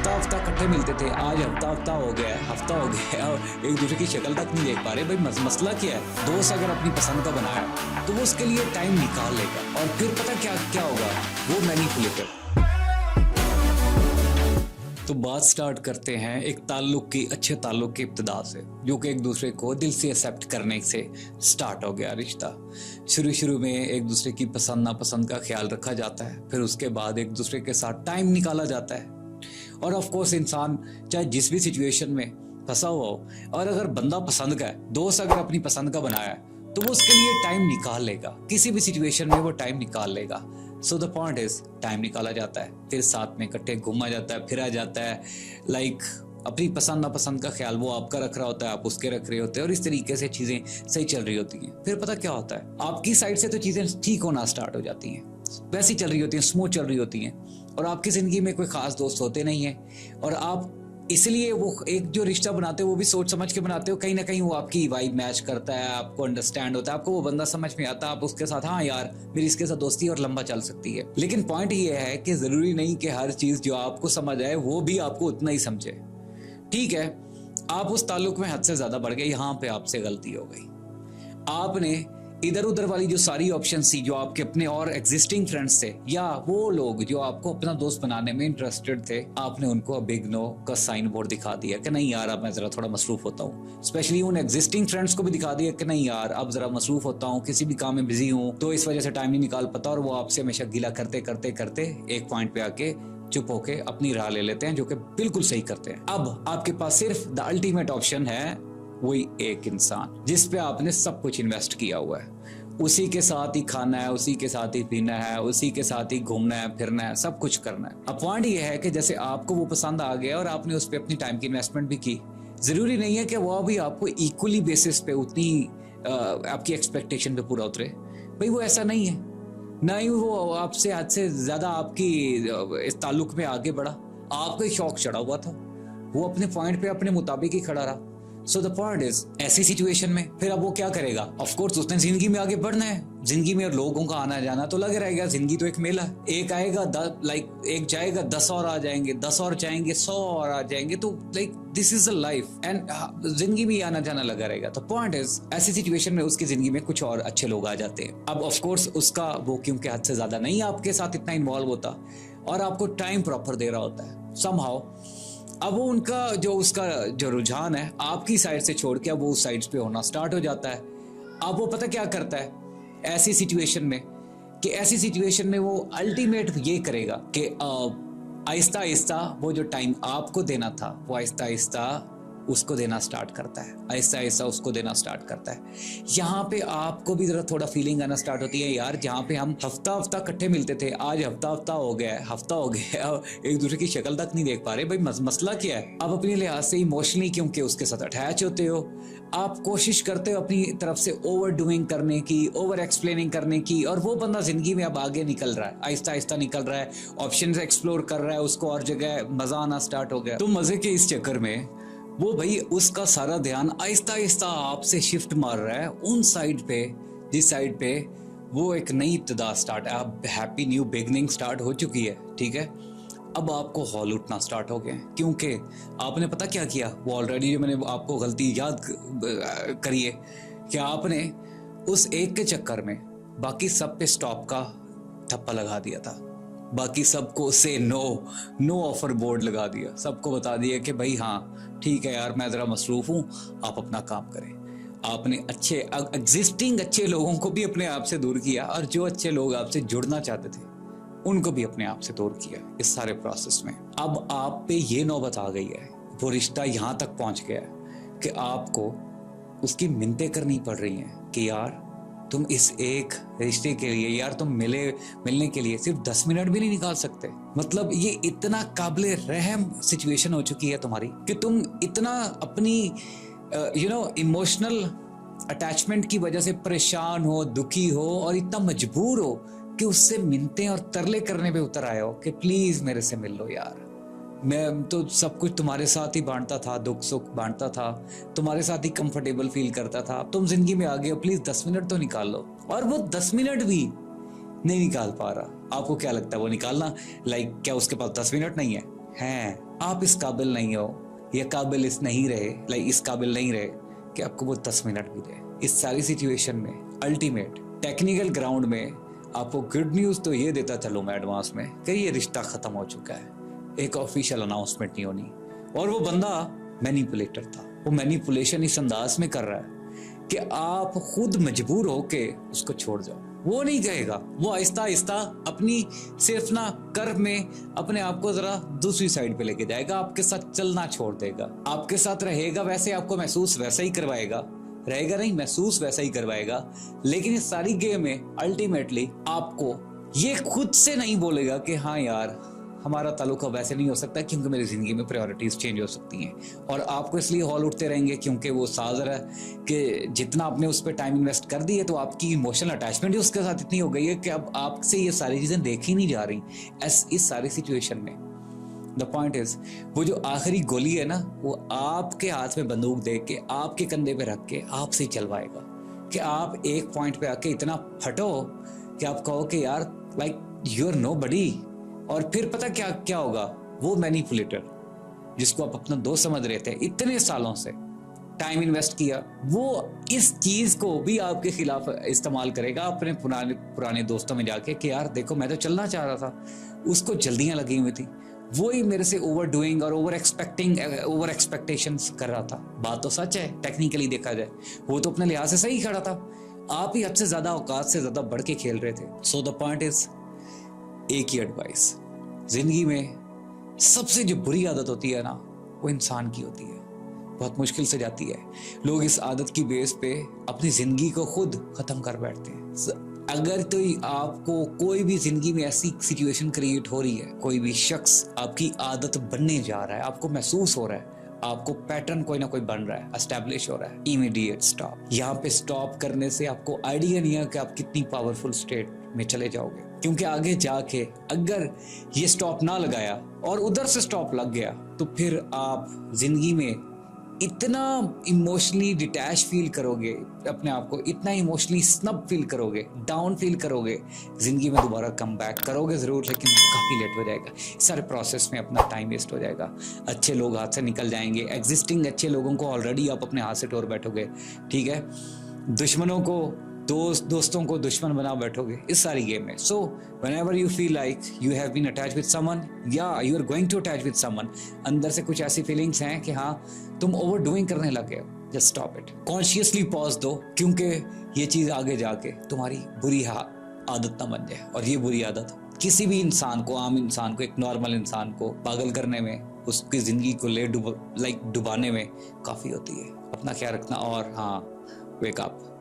हफ्ता हफ्ता इकट्ठे मिलते थे, आज हफ्ता हफ्ता हो गया है, हफ्ता हो गया है और एक दूसरे की शक्ल तक नहीं देख पा रहे। भाई मसला क्या है? दोस्त अगर अपनी पसंद का बनाया तो वो उसके लिए टाइम निकाल लेगा और फिर पता क्या क्या होगा, वो मैनिपुलेटर। तो बात स्टार्ट करते हैं एक ताल्लुक की, अच्छे ताल्लुक की इब्तिदा से, जो कि एक दूसरे को दिल से एक्सेप्ट करने से स्टार्ट हो गया रिश्ता। शुरू में एक दूसरे की पसंद नापसंद का ख्याल रखा जाता है, फिर उसके बाद एक दूसरे के साथ टाइम निकाला जाता है। और ऑफ कोर्स इंसान चाहे जिस भी सिचुएशन में फंसा हुआ हो, और अगर बंदा पसंद का है, दोस्त अगर अपनी पसंद का बनाया है, तो वो उसके लिए टाइम निकाल लेगा, किसी भी सिचुएशन में वो टाइम निकाल लेगा। So the point is, time निकाला जाता है, फिर साथ में इकट्ठे घूमा जाता है, फिरा जाता है। लाइक अपनी पसंद नापसंद का ख्याल वो आपका रख रहा होता है, आप उसके रख रहे होते हैं, और इस तरीके से चीजें सही चल रही होती हैं। फिर पता क्या होता है, आपकी साइड से तो चीजें ठीक होना स्टार्ट हो जाती हैं, वैसी चल रही होती हैं, स्मूथ चल रही होती हैं, और आपकी जिंदगी में कोई खास दोस्त होते नहीं है। और आप इसलिए वो एक जो रिश्ता बनाते हो वो भी सोच समझ के बनाते हो, कहीं ना कहीं वो आपकी वाइब मैच करता है, आपको अंडरस्टैंड होता है, आपको वो बंदा समझ में आता है, आप उसके साथ हाँ यार मेरी इसके साथ दोस्ती और लंबा चल सकती है। लेकिन पॉइंट ये है कि जरूरी नहीं कि हर चीज जो आपको समझ आए वो भी आपको उतना ही समझे। ठीक है, आप उस ताल्लुक में हद से ज्यादा बढ़ गए, यहाँ पे आपसे गलती हो गई। आपने इधर उधर वाली जो सारी ऑप्शन थी, जो आपके अपने और एग्जिस्टिंग फ्रेंड्स थे, या वो लोग जो आपको अपना दोस्त बनाने में इंटरेस्टेड थे, आपने उनको बिग नो का साइन बोर्ड दिखा दिया कि नहीं यार अब मैं जरा थोड़ा मसरूफ होता हूँ। स्पेशली उन एग्जिस्टिंग फ्रेंड्स को भी दिखा दिया कि नहीं यार अब जरा मसरूफ होता हूँ, किसी भी काम में बिजी हूँ, तो इस वजह से टाइम नहीं निकाल पाता। और वो आपसे हमेशा गिला करते करते करते एक पॉइंट पे आके चुप होके अपनी राह ले लेते हैं, जो कि बिल्कुल सही करते हैं। अब आपके पास सिर्फ द अल्टीमेट ऑप्शन है, वही एक इंसान जिस पे आपने सब कुछ इन्वेस्ट किया हुआ है, उसी के साथ ही खाना है, उसी के साथ ही पीना है, उसी के साथ ही घूमना है फिरना है, सब कुछ करना है। अब पॉइंट ये है कि जैसे आपको वो पसंद आ गया और आपने उस पर अपनी टाइम की इन्वेस्टमेंट भी की, जरूरी नहीं है कि वो भी आपको इक्वली बेसिस पे उतनी आपकी एक्सपेक्टेशन पे पूरा उतरे। भाई वो ऐसा नहीं है, ना ही वो आपसे हद से ज्यादा आपकी इस ताल्लुक में आगे बढ़ा, आपको एक शौक चढ़ा हुआ था, वो अपने पॉइंट पे अपने मुताबिक ही खड़ा रहा। सो द पॉइंट इज, ऐसी सिचुएशन में फिर अब वो क्या करेगा? ऑफ कोर्स उसने जिंदगी में आगे बढ़ना है, जिंदगी में लोगों का आना जाना तो लगे रहेगा, जिंदगी तो एक मेला है, एक आएगा एक जाएगा 10 और आ जाएंगे, 10 और जाएंगे 100 और आ जाएंगे, तो like this is a life and जिंदगी में आना जाना लगा रहेगा। तो पॉइंट इज, ऐसी सिचुएशन में उसकी जिंदगी में कुछ और अच्छे लोग आ जाते हैं। अब ऑफ कोर्स उसका वो क्योंकि हद से ज्यादा नहीं आपके साथ इतना इन्वॉल्व होता और आपको टाइम प्रॉपर दे रहा होता है समहाउ, अब वो उनका उसका जो रुझान है आपकी साइड से छोड़ के अब वो उस साइड पे होना स्टार्ट हो जाता है। अब वो पता क्या करता है ऐसी सिचुएशन में, कि ऐसी सिचुएशन में वो अल्टीमेट ये करेगा कि आहिस्ता आहिस्ता वो जो टाइम आपको देना था वो आहिस्ता आहिस्ता उसको देना स्टार्ट करता है, आहिस्ता आहिस्ता उसको देना स्टार्ट करता है। यहाँ पे आपको भी जरा थोड़ा फीलिंग आना स्टार्ट होती है, यार जहाँ पे हम हफ्ता हफ्ता इकट्ठे मिलते थे, आज हफ्ता हफ्ता हो गया है, हफ्ता हो गया है, एक दूसरे की शक्ल तक नहीं देख पा रहे। भाई मसला क्या है? आप अपने लिहाज से इमोशनली क्योंकि उसके साथ अटैच होते हो, आप कोशिश करते हो अपनी तरफ से ओवर डूइंग करने की, ओवर एक्सप्लेनिंग करने की, और वो बंदा जिंदगी में अब आगे निकल रहा है, आहिस्ता आहिस्ता निकल रहा है, ऑप्शंस एक्सप्लोर कर रहा है, उसको और जगह मजा आना स्टार्ट हो गया। तो मजे के इस चक्कर में वो भाई उसका सारा ध्यान आहिस्ता आहिस्ता आपसे शिफ्ट मार रहा है उन साइड पे, जिस साइड पे वो एक नई इब्तिदा स्टार्ट है, अब हैप्पी न्यू बिगनिंग स्टार्ट हो चुकी है। ठीक है, अब आपको हॉल उठना स्टार्ट हो गए, क्योंकि आपने पता क्या किया, वो ऑलरेडी जो मैंने आपको गलती याद करी है कि आपने उस एक के चक्कर में बाकी सब पे स्टॉप का ठप्पा लगा दिया था, बाकी सबको से नो ऑफर बोर्ड लगा दिया, सबको बता दिया कि भाई हाँ ठीक है यार मैं जरा मसरूफ हूँ, आप अपना काम करें। आपने अच्छे एग्जिस्टिंग अच्छे लोगों को भी अपने आप से दूर किया, और जो अच्छे लोग आपसे जुड़ना चाहते थे उनको भी अपने आप से दूर किया इस सारे प्रोसेस में। अब आप पे ये नौबत आ गई है, वो रिश्ता यहाँ तक पहुँच गया है कि आपको उसकी मिन्नतें करनी पड़ रही हैं कि यार तुम इस एक रिश्ते के लिए, यार तुम मिलने के लिए सिर्फ 10 मिनट भी नहीं निकाल सकते। मतलब ये इतना काबिले रहम सिचुएशन हो चुकी है तुम्हारी कि तुम इतना अपनी इमोशनल अटैचमेंट की वजह से परेशान हो, दुखी हो, और इतना मजबूर हो कि उससे मिन्नतें और तरले करने पे उतर आए हो कि प्लीज मेरे से मिल लो यार, मैं तो सब कुछ तुम्हारे साथ ही बांटता था, दुख सुख बांटता था, तुम्हारे साथ ही कंफर्टेबल फील करता था, तुम जिंदगी में आ गए हो, प्लीज 10 मिनट तो निकाल लो। और वो 10 मिनट भी नहीं निकाल पा रहा। आपको क्या लगता है वो निकालना क्या उसके पास 10 मिनट नहीं है? आप इस काबिल नहीं हो या काबिल इस नहीं रहे, इस काबिल नहीं रहे कि आपको वो 10 मिनट भी दे। इस सारी सिचुएशन में अल्टीमेट टेक्निकल ग्राउंड में आपको गुड न्यूज़ तो ये देता चलूँ मैं एडवांस में कि ये रिश्ता ख़त्म हो चुका है, एक ऑफिशियल अनाउंसमेंट नहीं होनी। और वो बंदा मैनिपुलेटर था, वो मैनिपुलेशन इस अंदाज में कर रहा है कि आप खुद मजबूर होके उसको छोड़ जाओ। वो नहीं कहेगा, वो आहिस्ता आहिस्ता अपनी सिर्फ ना कर्व में अपने आप को जरा दूसरी साइड पे लेके जाएगा, आपके साथ चलना छोड़ देगा, आपके साथ रहेगा वैसे, आपको महसूस वैसा ही करवाएगा, रहेगा नहीं महसूस वैसा ही करवाएगा। लेकिन इस सारी गेम में अल्टीमेटली आपको ये खुद से नहीं बोलेगा कि हाँ यार हमारा ताल्लुक वैसे नहीं हो सकता क्योंकि मेरी जिंदगी में प्रायोरिटीज चेंज हो सकती हैं, और आपको इसलिए हॉल उठते रहेंगे क्योंकि वो साज़र है कि जितना आपने उस पर टाइम इन्वेस्ट कर दिया तो आपकी इमोशनल अटैचमेंट ही उसके साथ इतनी हो गई है कि अब आपसे ये सारी चीज़ें देखी नहीं जा रही। इस सारी सिचुएशन में द पॉइंट इज, वो जो आखिरी गोली है ना, वो आपके हाथ में बंदूक दे के आपके कंधे पे रख के आपसे चलवाएगा कि आप एक पॉइंट पे आके इतना फटो कि आप कहो कि यार यू आर नो बडी। और फिर पता क्या क्या होगा, वो मैनिपुलेटर जिसको आप अपना दोस्त समझ रहे थे, इतने सालों से टाइम इन्वेस्ट किया, वो इस चीज को भी आपके खिलाफ इस्तेमाल करेगा अपने पुराने दोस्तों में जाके कि यार देखो मैं तो चलना चाह रहा था, उसको जल्दियां लगी हुई थी, वो ही मेरे से ओवर डूइंग और ओवर एक्सपेक्टेशंस कर रहा था। बात तो सच है, टेक्निकली देखा जाए वो तो अपने लिहाज से सही खड़ा था, आप ही हद से ज्यादा औकात से ज्यादा बढ़ के खेल रहे थे। सो द पॉइंट इज, एक ही एडवाइस, जिंदगी में सबसे जो बुरी आदत होती है ना, वो इंसान की होती है, बहुत मुश्किल से जाती है। लोग इस आदत की बेस पे अपनी जिंदगी को खुद खत्म कर बैठते हैं। अगर तो आपको कोई भी जिंदगी में ऐसी सिचुएशन क्रिएट हो रही है, कोई भी शख्स आपकी आदत बनने जा रहा है, आपको महसूस हो रहा है, आपको पैटर्न कोई ना कोई बन रहा है, एस्टेब्लिश हो रहा है, इमीडिएट स्टॉप। यहाँ पे स्टॉप करने से आपको आइडिया नहीं है कि आप कितनी पावरफुल स्टेट में चले जाओगे, क्योंकि आगे जाके अगर ये स्टॉप ना लगाया और उधर से स्टॉप लग गया तो फिर आप जिंदगी में इतना इमोशनली डिटैच फील करोगे, अपने आप को इतना इमोशनली स्नब फील करोगे, डाउन फील करोगे, जिंदगी में दोबारा कम बैक करोगे जरूर, लेकिन काफ़ी लेट हो जाएगा। सारे प्रोसेस में अपना टाइम वेस्ट हो जाएगा, अच्छे लोग हाथ से निकल जाएंगे, एग्जिस्टिंग अच्छे लोगों को ऑलरेडी आप अपने हाथ से तोड़ बैठोगे, ठीक है, दुश्मनों को दोस्तों को दुश्मन बना बैठोगे इस सारी गेम में। सो whenever you feel like you have been attached with someone, yeah, you are going to attach with someone, अंदर से कुछ ऐसी फीलिंग्स हैं कि हाँ तुम ओवरडूइंग करने लग गए हो, just stop it, consciously pause दो, क्योंकि ये चीज़ आगे जाके तुम्हारी बुरी आदत ना बन जाए। और ये बुरी आदत किसी भी इंसान को, आम इंसान को, एक नॉर्मल इंसान को पागल करने में, उसकी ज़िंदगी को डुबाने में काफ़ी होती है। अपना ख्याल रखना और हाँ, वेक अप।